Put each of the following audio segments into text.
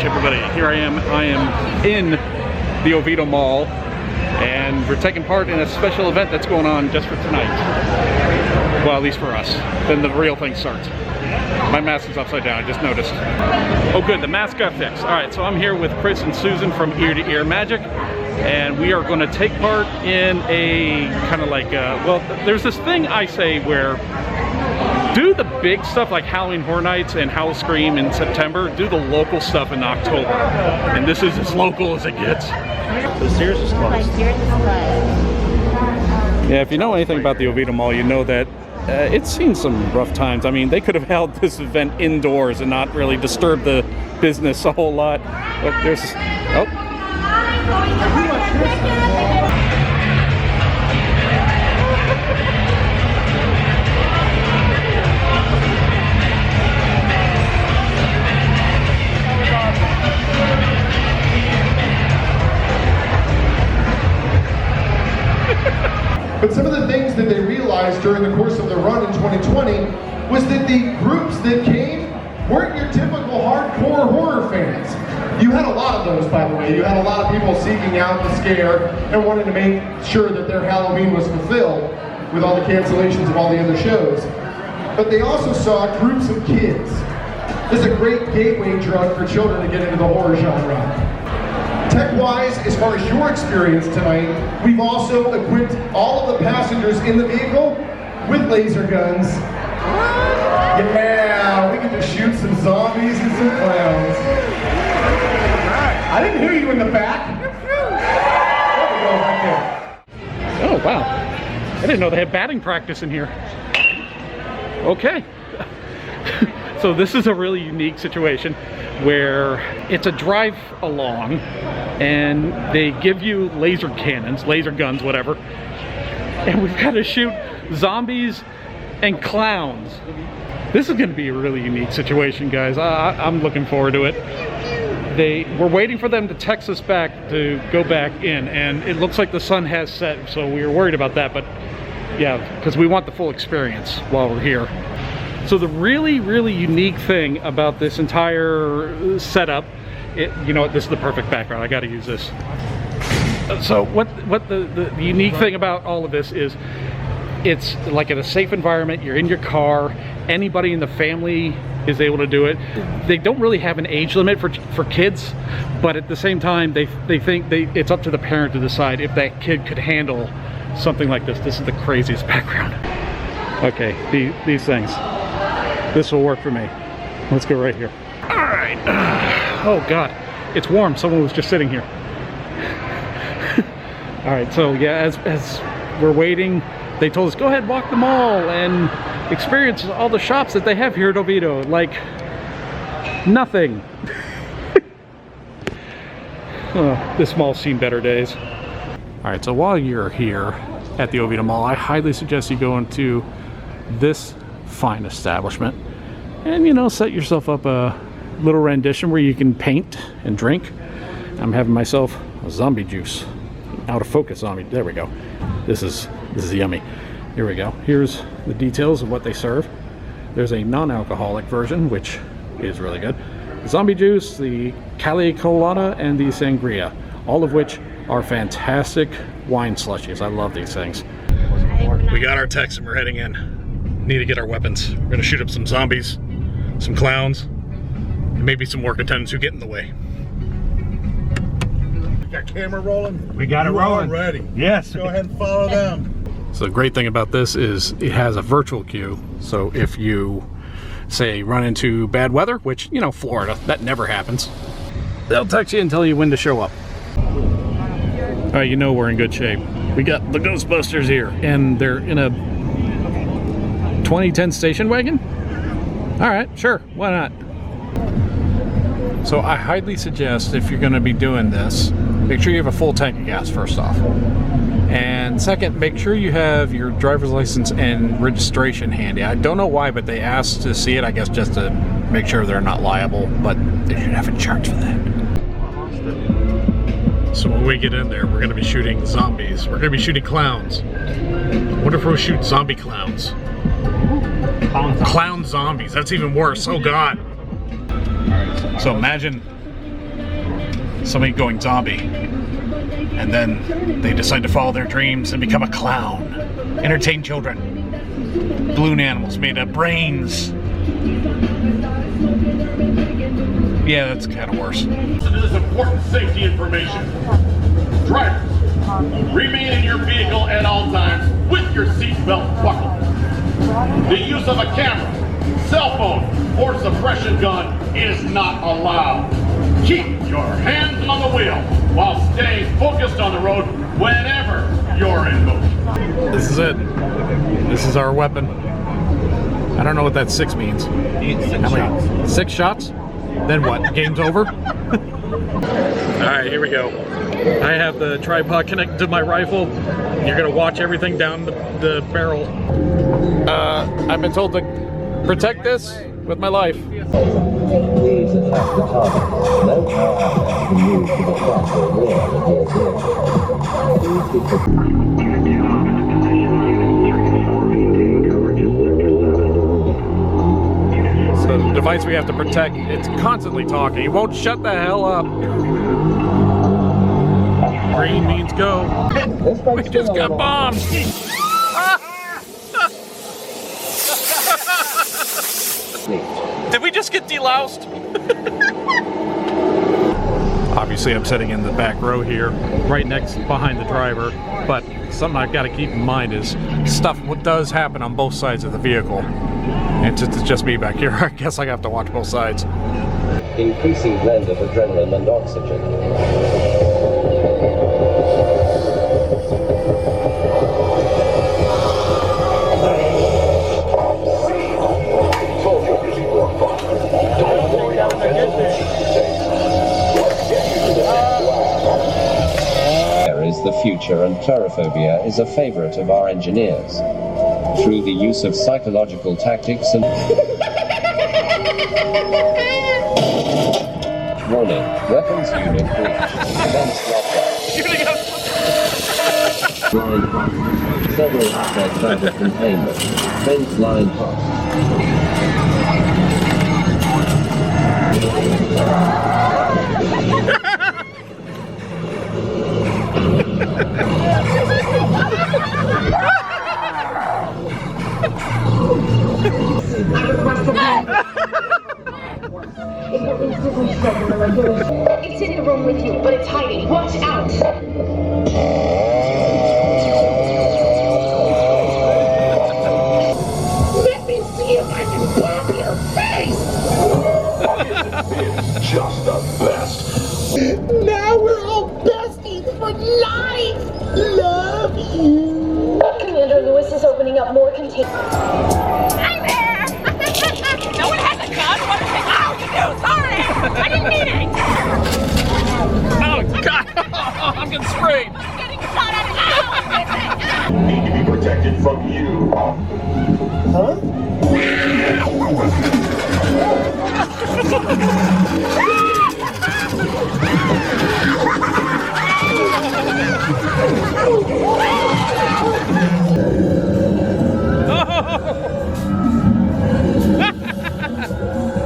everybody. Here I am in the Oviedo Mall, and we're taking part in a special event that's going on just for tonight. Well, at least for us. Then the real thing starts. My mask is upside down, I just noticed. Oh good, the mask got fixed. Alright, so I'm here with Chris and Susan from Ear to Ear Magic, and we are going to take part in a kind of like, well, there's this thing I say where do the big stuff like Halloween Horror Nights and Howl-O-Scream in September, do the local stuff in October. And this is as local as it gets. The Sears is closed. Yeah, if you know anything about the Oviedo Mall, you know that it's seen some rough times. I mean, they could have held this event indoors and not really disturb the business a whole lot. But there's, oh. But some of the things that they realized during the course of the run in 2020 was that the groups that came weren't your typical hardcore horror fans. You had a lot of those, by the way. You had a lot of people seeking out the scare and wanting to make sure that their Halloween was fulfilled with all the cancellations of all the other shows. But they also saw groups of kids. This is a great gateway drug for children to get into the horror genre. Tech-wise, as far as your experience tonight, we've also equipped all of the passengers in the vehicle with laser guns. Yeah, we get to shoot some zombies and some clowns. I didn't hear you in the back. There we go, right there. Oh, wow. I didn't know they had batting practice in here. Okay. So this is a really unique situation where it's a drive along and they give you laser cannons, laser guns, whatever, and we've got to shoot zombies and clowns. This is going to be a really unique situation, guys. I'm looking forward to it. We're waiting for them to text us back to go back in, and it looks like the sun has set, so we were worried about that, but yeah, because we want the full experience while we're here. So the really, really unique thing about this entire setup, you know what, this is the perfect background, I gotta use this. So what the unique thing about all of this is, it's like in a safe environment, you're in your car, anybody in the family is able to do it. They don't really have an age limit for kids, but at the same time, they think it's up to the parent to decide if that kid could handle something like this. This is the craziest background. Okay, these things. This will work for me. Let's go right here. All right. Oh God, it's warm. Someone was just sitting here. All right, so yeah, as we're waiting, they told us, go ahead, walk the mall and experience all the shops that they have here at Oviedo. Like, nothing. Oh, this mall's seen better days. All right, so while you're here at the Oviedo Mall, I highly suggest you go into this fine establishment and, you know, set yourself up a little rendition where you can paint and drink. I'm having myself a zombie juice, out of focus zombie. There we go. This is yummy. Here we go. Here's the details of what they serve. There's a non-alcoholic version, which is really good. The zombie juice, the Cali Colada, and the sangria, all of which are fantastic wine slushies. I love these things. We got our text and we're heading in. Need to get our weapons. We're gonna shoot up some zombies, some clowns, and maybe some work attendants who get in the way. We got camera rolling? We got it rolling. Ready. Yes. Go ahead and follow them. So the great thing about this is it has a virtual queue. So if you, say, run into bad weather, which, you know, Florida, that never happens, they'll text you and tell you when to show up. All right, you know we're in good shape. We got the Ghostbusters here, and they're in a 2010 station wagon? All right, sure, why not? So I highly suggest, if you're gonna be doing this, make sure you have a full tank of gas first off. And second, make sure you have your driver's license and registration handy. I don't know why, but they asked to see it, I guess just to make sure they're not liable, but they should have insurance for that. So when we get in there, we're gonna be shooting zombies. We're gonna be shooting clowns. What if we shoot zombie clowns? Clown zombies, that's even worse, oh God. So imagine somebody going zombie, and then they decide to follow their dreams and become a clown, entertain children, balloon animals made of brains. Yeah, that's kind of worse. Listen to this important safety information. Drivers, remain in your vehicle at all times with your seatbelt buckled. The use of a camera, cell phone, or suppression gun is not allowed. Keep your hands on the wheel while staying focused on the road whenever you're in motion. This is it. This is our weapon. I don't know what that 6 means. How many? 6 shots? Then what? Game's over? Alright, here we go. I have the tripod connected to my rifle. You're gonna watch everything down the barrel. I've been told to protect this with my life. Please attack the target. No power outlet can move to the front or rear of your vehicle. So the device we have to protect, it's constantly talking. It won't shut the hell up. Green means go. We just got bombed. Did we just get deloused? Obviously I'm sitting in the back row here, right next behind the driver, but something I've got to keep in mind is stuff what does happen on both sides of the vehicle. And since it's just me back here, I guess I have to watch both sides. Increasing blend of adrenaline and oxygen. Is the future, and terraphobia is a favorite of our engineers. Through the use of psychological tactics and warning, weapons unit breach. Commence lockdown. Line hot. Several aspects out of containment. Fence line hot. It's in the room with you, but it's hiding. Watch out! Let me see if I can pop your face! It's just the best. Now we're all besties for life! Love you! Commander Lewis is opening up more containers. I'm there! No one has a gun? What is it? Oh, you do! Sorry! I didn't mean it! Oh God! I'm getting sprayed! I'm getting shot at! Ow! Need to be protected from you.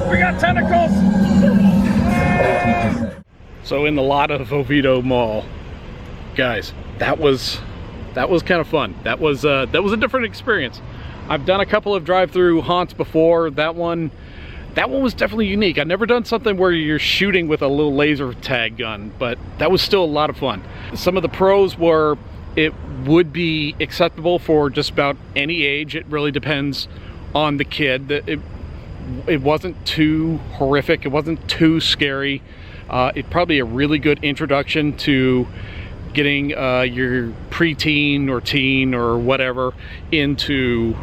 We got tentacles! So in the lot of Oviedo Mall, guys, that was kind of fun. That was a different experience. I've done a couple of drive-through haunts before. That one was definitely unique. I've never done something where you're shooting with a little laser tag gun, but that was still a lot of fun. Some of the pros were it would be acceptable for just about any age. It really depends on the kid. It wasn't too horrific. It wasn't too scary. It's probably a really good introduction to getting your preteen or teen or whatever into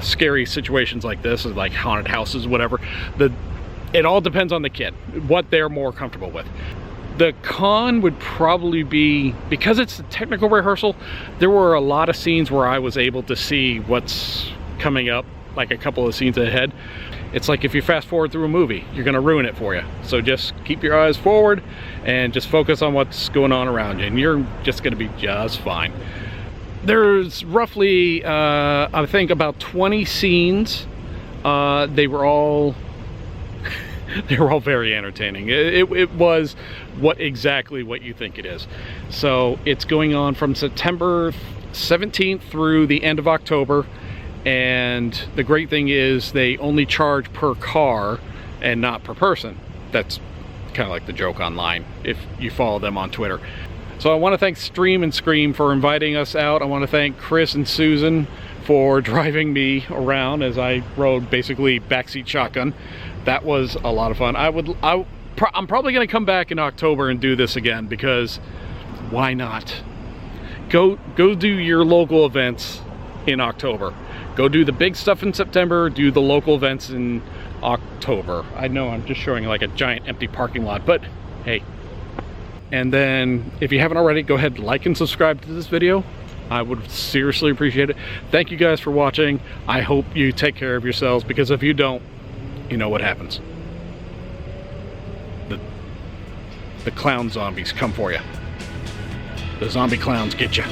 scary situations like this, like haunted houses, whatever. It all depends on the kid, what they're more comfortable with. The con would probably be, because it's a technical rehearsal, there were a lot of scenes where I was able to see what's coming up, like a couple of scenes ahead. It's like if you fast forward through a movie, you're gonna ruin it for you. So just keep your eyes forward and just focus on what's going on around you, and you're just gonna be just fine. There's roughly, I think about 20 scenes. They were all They were all very entertaining. It was exactly what you think it is. So it's going on from September 17th through the end of October. And the great thing is they only charge per car and not per person. That's kind of like the joke online if you follow them on Twitter. So I want to thank Stream and Scream for inviting us out. I want to thank Chris and Susan for driving me around as I rode basically backseat shotgun. That was a lot of fun. I'm probably going to come back in October and do this again, because why not? Go do your local events in October. Go do the big stuff in September, do the local events in October. I know I'm just showing like a giant empty parking lot, but hey. And then if you haven't already, go ahead, like and subscribe to this video. I would seriously appreciate it. Thank you guys for watching. I hope you take care of yourselves, because if you don't, you know what happens. The clown zombies come for you. The zombie clowns get you.